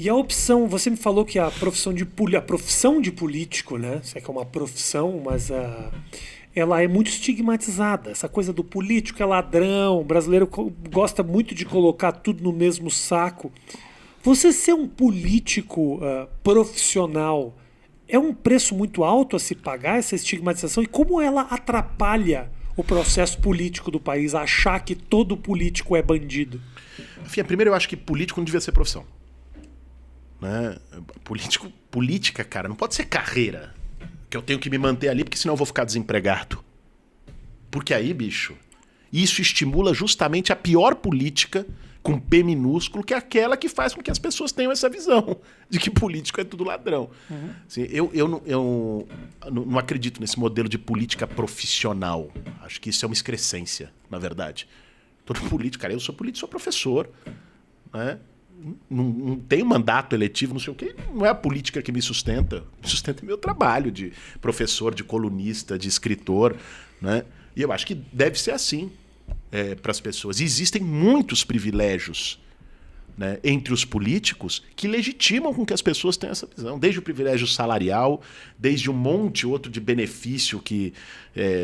E a opção, você me falou que a profissão de político, né? Sei que é uma profissão, mas ela é muito estigmatizada. Essa coisa do político é ladrão, o brasileiro gosta muito de colocar tudo no mesmo saco. Você ser um político profissional é um preço muito alto a se pagar, essa estigmatização? E como ela atrapalha o processo político do país, achar que todo político é bandido? Enfim, primeiro eu acho que político não devia ser profissão. Né? Política, cara, não pode ser carreira. Que eu tenho que me manter ali, porque senão eu vou ficar desempregado. Porque aí, bicho, isso estimula justamente a pior política, com P minúsculo, que é aquela que faz com que as pessoas tenham essa visão de que político é tudo ladrão. Uhum. Assim, eu não acredito nesse modelo de política profissional. Acho que isso é uma excrescência, na verdade. Todo político, cara, eu sou político, sou professor, né? Não tenho mandato eletivo, não sei o quê. Não é a política que me sustenta. Me sustenta meu trabalho de professor, de colunista, de escritor, né? E eu acho que deve ser assim para as pessoas. E existem muitos privilégios, né, entre os políticos que legitimam com que as pessoas tenham essa visão. Desde o privilégio salarial, desde um monte outro de benefício que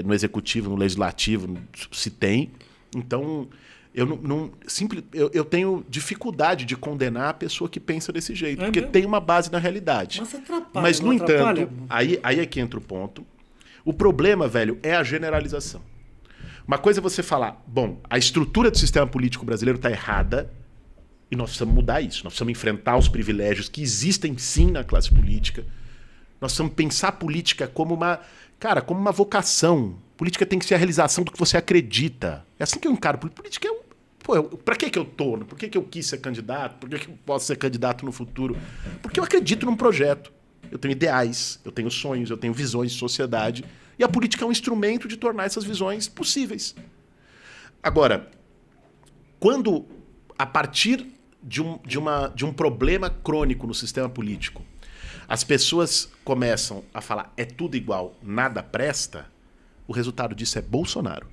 no executivo, no legislativo se tem. Então, eu tenho dificuldade de condenar a pessoa que pensa desse jeito, porque tem uma base na realidade. Mas atrapalha. Mas, no entanto, aí é que entra o ponto. O problema, velho, é a generalização. Uma coisa é você falar, bom, a estrutura do sistema político brasileiro está errada e nós precisamos mudar isso. Nós precisamos enfrentar os privilégios que existem sim na classe política. Nós precisamos pensar a política como uma vocação. Política tem que ser a realização do que você acredita. É assim que eu encaro. Política pra que eu tô? Por que eu quis ser candidato? Por que eu posso ser candidato no futuro? Porque eu acredito num projeto. Eu tenho ideais, eu tenho sonhos, eu tenho visões de sociedade. E a política é um instrumento de tornar essas visões possíveis. Agora, quando, a partir de um problema crônico no sistema político, as pessoas começam a falar é tudo igual, nada presta, o resultado disso é Bolsonaro.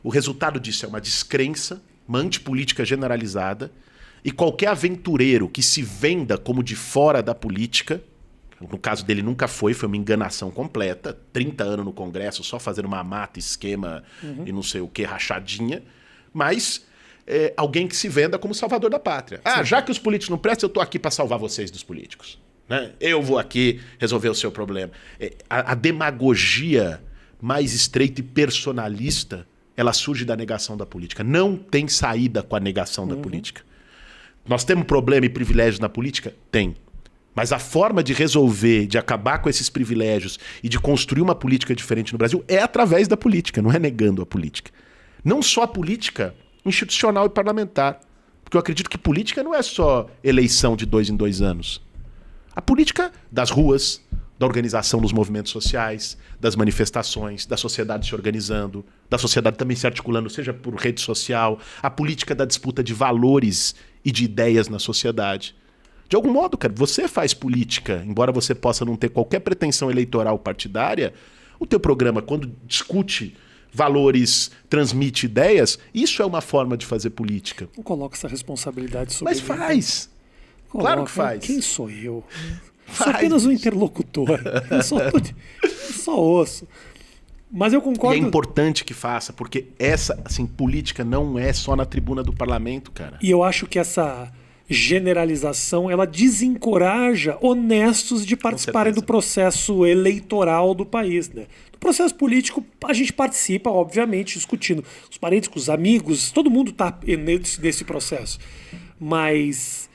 O resultado disso é uma descrença, uma antipolítica generalizada, e qualquer aventureiro que se venda como de fora da política, no caso dele nunca foi uma enganação completa, 30 anos no Congresso só fazendo uma mata, esquema e não sei o que, rachadinha, mas alguém que se venda como salvador da pátria. Ah, já que os políticos não prestam, eu tô aqui para salvar vocês dos políticos. Né? Eu vou aqui resolver o seu problema. A demagogia mais estreita e personalista, ela surge da negação da política. Não tem saída com a negação da política. Nós temos problema e privilégio na política? Tem. Mas a forma de resolver, de acabar com esses privilégios e de construir uma política diferente no Brasil é através da política, não é negando a política. Não só a política institucional e parlamentar. Porque eu acredito que política não é só eleição de 2 em 2 anos. A política das ruas, da organização dos movimentos sociais, das manifestações, da sociedade se organizando, da sociedade também se articulando, seja por rede social, a política da disputa de valores e de ideias na sociedade. De algum modo, cara, você faz política, embora você possa não ter qualquer pretensão eleitoral partidária, o teu programa, quando discute valores, transmite ideias, isso é uma forma de fazer política. Não coloca essa responsabilidade sobre Mas faz. Claro que faz. Quem sou eu? Sou apenas um interlocutor. Eu só ouço. Mas eu concordo. E é importante que faça, porque essa, política não é só na tribuna do parlamento, cara. E eu acho que essa generalização, ela desencoraja honestos de participarem do processo eleitoral do país, né? Do processo político, a gente participa, obviamente, discutindo com os parentes, com os amigos, todo mundo está nesse processo. Mas,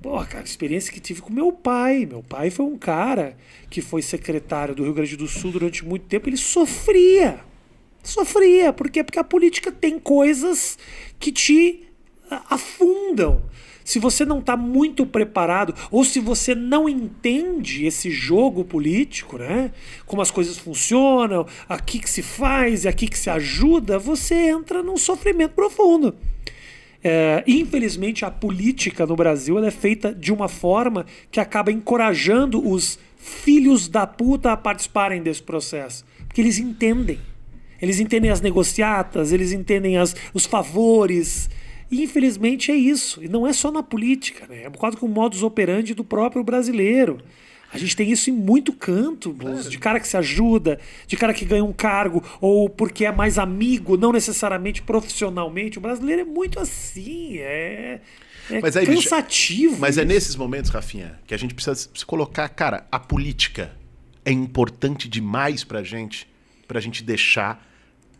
cara, a experiência que tive com meu pai. Meu pai foi um cara que foi secretário do Rio Grande do Sul durante muito tempo. Ele sofria. Por quê? Porque a política tem coisas que te afundam. Se você não está muito preparado, ou se você não entende esse jogo político, né? Como as coisas funcionam, aqui que se faz e aqui que se ajuda, você entra num sofrimento profundo. Infelizmente, a política no Brasil ela é feita de uma forma que acaba encorajando os filhos da puta a participarem desse processo. Porque eles entendem. Eles entendem as negociatas, eles entendem os favores. E infelizmente é isso. E não é só na política, né? É quase que um modus operandi do próprio brasileiro. A gente tem isso em muito canto, de cara que se ajuda, de cara que ganha um cargo, ou porque é mais amigo, não necessariamente profissionalmente. O brasileiro é muito assim, mas aí, cansativo. Mas isso. É nesses momentos, Rafinha, que a gente precisa se colocar, cara, a política é importante demais pra gente deixar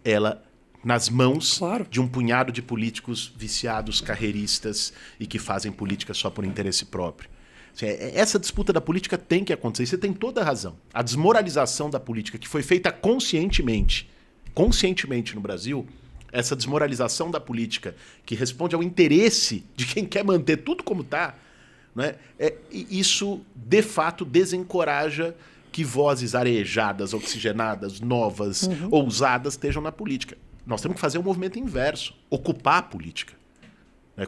ela nas mãos de um punhado de políticos viciados, carreiristas e que fazem política só por interesse próprio. Essa disputa da política tem que acontecer. Você tem toda a razão. A desmoralização da política, que foi feita conscientemente no Brasil, essa desmoralização da política, que responde ao interesse de quem quer manter tudo como está, né? Isso, de fato, desencoraja que vozes arejadas, oxigenadas, novas, ousadas estejam na política. Nós temos que fazer um movimento inverso, ocupar a política.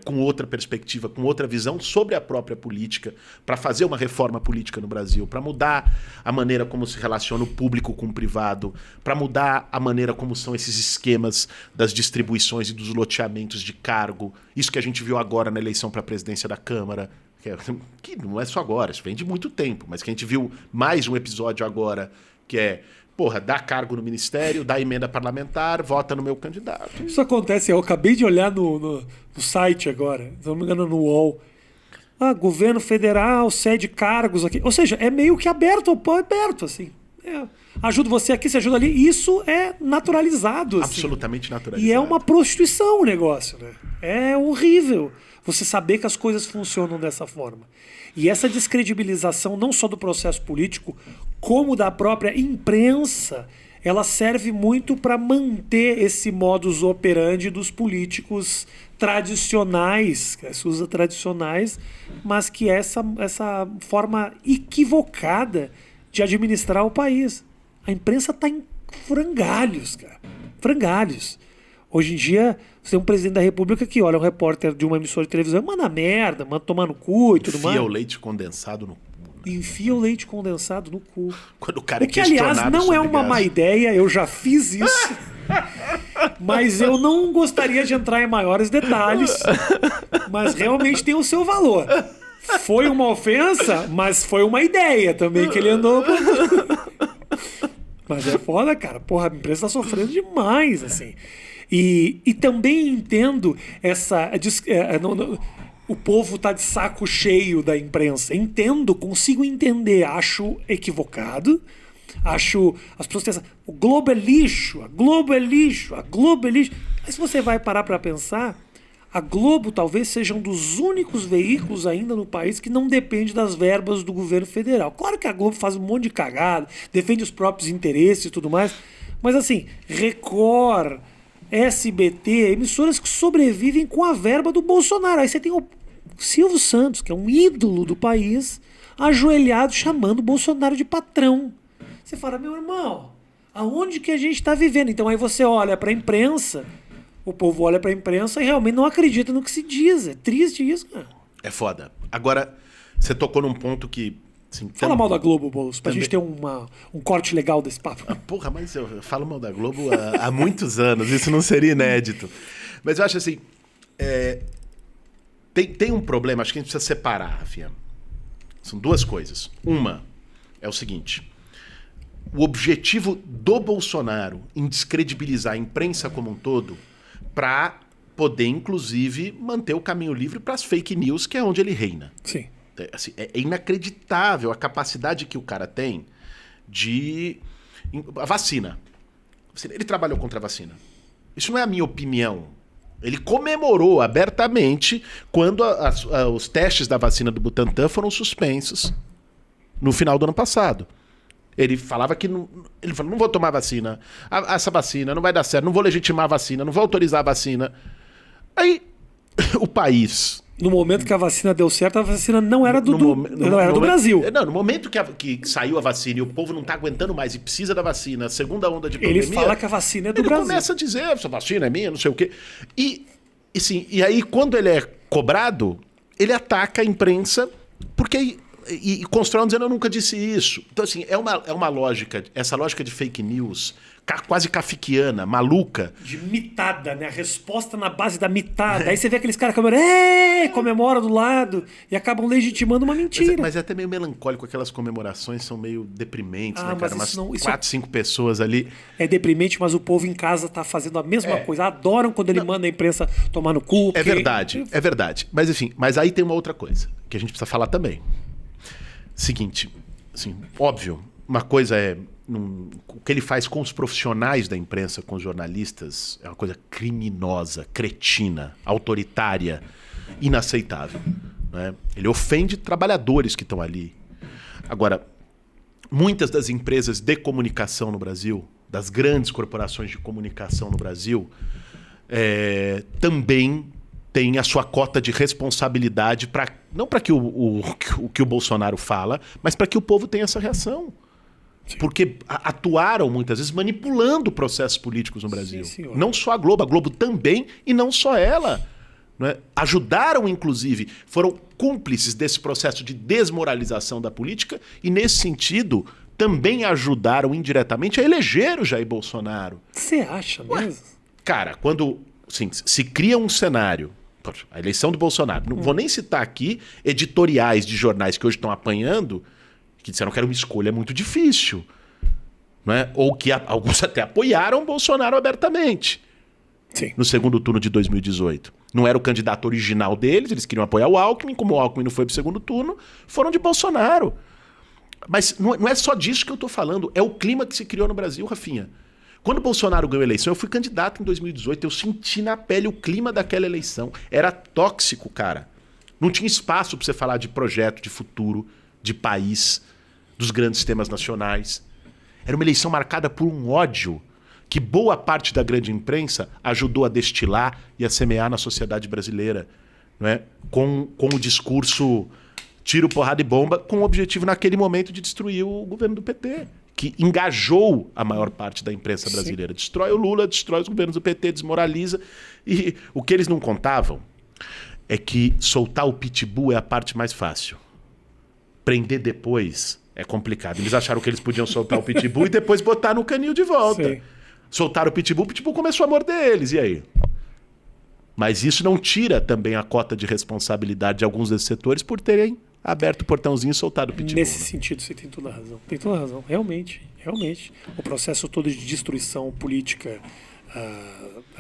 Com outra perspectiva, com outra visão sobre a própria política, para fazer uma reforma política no Brasil, para mudar a maneira como se relaciona o público com o privado, para mudar a maneira como são esses esquemas das distribuições e dos loteamentos de cargo. Isso que a gente viu agora na eleição para a presidência da Câmara, que não é só agora, isso vem de muito tempo, mas que a gente viu mais um episódio agora, que é... dá cargo no ministério, dá emenda parlamentar, vota no meu candidato. Isso acontece, eu acabei de olhar no site agora, se não me engano no UOL. Governo federal cede cargos aqui. Ou seja, é meio que aberto, aberto, assim. Ajuda você aqui, você ajuda ali. Isso é naturalizado. Assim. Absolutamente naturalizado. E é uma prostituição o negócio, né? É horrível você saber que as coisas funcionam dessa forma. E essa descredibilização não só do processo político, como da própria imprensa, ela serve muito para manter esse modus operandi dos políticos tradicionais, que se usa tradicionais, mas que é essa forma equivocada de administrar o país. A imprensa está em frangalhos, cara. Frangalhos. Hoje em dia, você tem um presidente da República que olha um repórter de uma emissora de televisão, manda merda, manda tomar no cu e tudo mais. Enfia o leite condensado no cu. Enfia o leite condensado no cu. Quando o cara o que, aliás, não é uma má ideia, eu já fiz isso. Mas eu não gostaria de entrar em maiores detalhes. Mas realmente tem o seu valor. Foi uma ofensa, mas foi uma ideia também que ele andou. Mas é foda, cara. Porra, a imprensa tá sofrendo demais, assim. E também entendo essa... o povo tá de saco cheio da imprensa. Consigo entender. Acho equivocado. Acho... As pessoas pensam, o Globo é lixo, a Globo é lixo, a Globo é lixo. Mas se você vai parar para pensar, a Globo talvez seja um dos únicos veículos ainda no país que não depende das verbas do governo federal. Claro que a Globo faz um monte de cagada, defende os próprios interesses e tudo mais, mas assim, Record, SBT, emissoras que sobrevivem com a verba do Bolsonaro. Aí você tem o Silvio Santos, que é um ídolo do país, ajoelhado chamando o Bolsonaro de patrão. Você fala, meu irmão, aonde que a gente está vivendo? Então aí você olha para a imprensa, o povo olha para a imprensa e realmente não acredita no que se diz. É triste isso, cara. É foda. Agora, você tocou num ponto que... Assim, fala mal da Globo, Boulos, pra gente ter um corte legal desse papo. Porra, mas eu falo mal da Globo há muitos anos, isso não seria inédito. Mas eu acho assim, tem um problema, acho que a gente precisa separar, Rafinha. São duas coisas. Uma é o seguinte... O objetivo do Bolsonaro em descredibilizar a imprensa como um todo para poder, inclusive, manter o caminho livre para as fake news, que é onde ele reina. Sim. Assim, é inacreditável a capacidade que o cara tem de... A vacina. Ele trabalhou contra a vacina. Isso não é a minha opinião. Ele comemorou abertamente quando os testes da vacina do Butantan foram suspensos no final do ano passado. Ele falava que ele falou, não vou tomar vacina, essa vacina não vai dar certo, não vou legitimar a vacina, não vou autorizar a vacina. Aí o país... No momento que a vacina deu certo, a vacina não era do Brasil. Não, no momento que saiu a vacina e o povo não está aguentando mais e precisa da vacina, a segunda onda de pandemia... Ele fala que a vacina é do Brasil. Ele começa a dizer, essa vacina é minha, não sei o quê. E aí, quando ele é cobrado, ele ataca a imprensa, porque E constroem dizendo eu nunca disse isso. Então, assim, é uma lógica, essa lógica de fake news, quase kafkiana, maluca. De mitada, né? A resposta na base da mitada. Aí você vê aqueles caras que comemora do lado e acabam legitimando uma mentira. Mas é até meio melancólico, aquelas comemorações são meio deprimentes, né, mas cara? isso Umas não- 4, 5 pessoas ali. É deprimente, mas o povo em casa tá fazendo a mesma coisa. Adoram quando ele manda a imprensa tomar no cu. É verdade, é verdade. Mas enfim, mas aí tem uma outra coisa que a gente precisa falar também. Seguinte, assim, óbvio, uma coisa é o que ele faz com os profissionais da imprensa, com os jornalistas, é uma coisa criminosa, cretina, autoritária, inaceitável, né? Ele ofende trabalhadores que estão ali. Agora, muitas das empresas de comunicação no Brasil, das grandes corporações de comunicação no Brasil, também tem a sua cota de responsabilidade não para que o Bolsonaro fala, mas para que o povo tenha essa reação. Sim. Porque atuaram muitas vezes manipulando processos políticos no Brasil. Sim, senhor. Não só a Globo também, e não só ela. Não é? Ajudaram, inclusive, foram cúmplices desse processo de desmoralização da política e, nesse sentido, também ajudaram indiretamente a eleger o Jair Bolsonaro. Você acha mesmo? Cara, quando se cria um cenário, a eleição do Bolsonaro, não vou nem citar aqui editoriais de jornais que hoje estão apanhando, que disseram que era uma escolha muito difícil, não é? Ou que alguns até apoiaram o Bolsonaro abertamente. Sim. No segundo turno de 2018. Não era o candidato original deles, eles queriam apoiar o Alckmin, como o Alckmin não foi para o segundo turno, foram de Bolsonaro. Mas não é só disso que eu estou falando, é o clima que se criou no Brasil, Rafinha. Quando o Bolsonaro ganhou a eleição, eu fui candidato em 2018, eu senti na pele o clima daquela eleição. Era tóxico, cara. Não tinha espaço para você falar de projeto, de futuro, de país, dos grandes temas nacionais. Era uma eleição marcada por um ódio que boa parte da grande imprensa ajudou a destilar e a semear na sociedade brasileira, não é? Com o discurso tiro, porrada e bomba, com o objetivo naquele momento de destruir o governo do PT, que engajou a maior parte da imprensa brasileira. Sim. Destrói o Lula, destrói os governos do PT, desmoraliza. E o que eles não contavam é que soltar o pitbull é a parte mais fácil. Prender depois é complicado. Eles acharam que eles podiam soltar o pitbull e depois botar no canil de volta. Sim. Soltaram o pitbull começou a morder eles, e aí? Mas isso não tira também a cota de responsabilidade de alguns desses setores por terem aberto o portãozinho e soltado o pitbull. Nesse sentido, você tem toda a razão. Tem toda a razão. Realmente. O processo todo de destruição política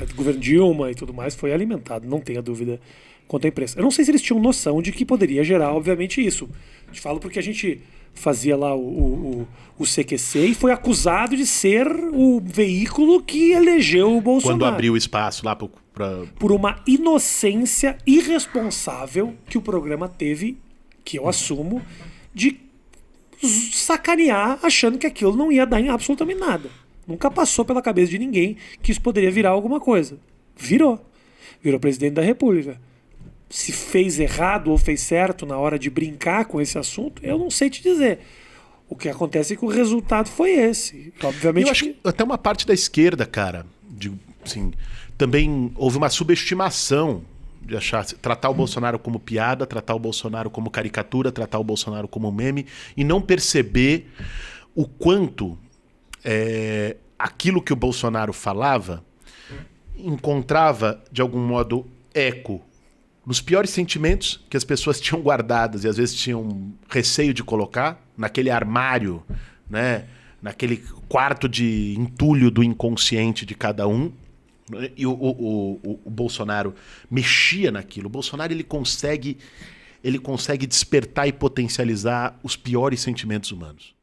do governo Dilma e tudo mais foi alimentado, não tenha dúvida quanto à imprensa. Eu não sei se eles tinham noção de que poderia gerar, obviamente, isso. Te falo porque a gente fazia lá o CQC e foi acusado de ser o veículo que elegeu o Bolsonaro. Quando abriu espaço lá para... Por uma inocência irresponsável que o programa teve, que eu assumo, de sacanear achando que aquilo não ia dar em absolutamente nada. Nunca passou pela cabeça de ninguém que isso poderia virar alguma coisa. Virou presidente da República. Se fez errado ou fez certo na hora de brincar com esse assunto, eu não sei te dizer. O que acontece é que o resultado foi esse. Obviamente, eu acho que até uma parte da esquerda, cara, também houve uma subestimação de tratar o Bolsonaro como piada, tratar o Bolsonaro como caricatura, tratar o Bolsonaro como meme e não perceber o quanto aquilo que o Bolsonaro falava encontrava, de algum modo, eco nos piores sentimentos que as pessoas tinham guardadas e às vezes tinham receio de colocar naquele armário, né? Naquele quarto de entulho do inconsciente de cada um. E o Bolsonaro mexia naquilo. O Bolsonaro ele consegue despertar e potencializar os piores sentimentos humanos.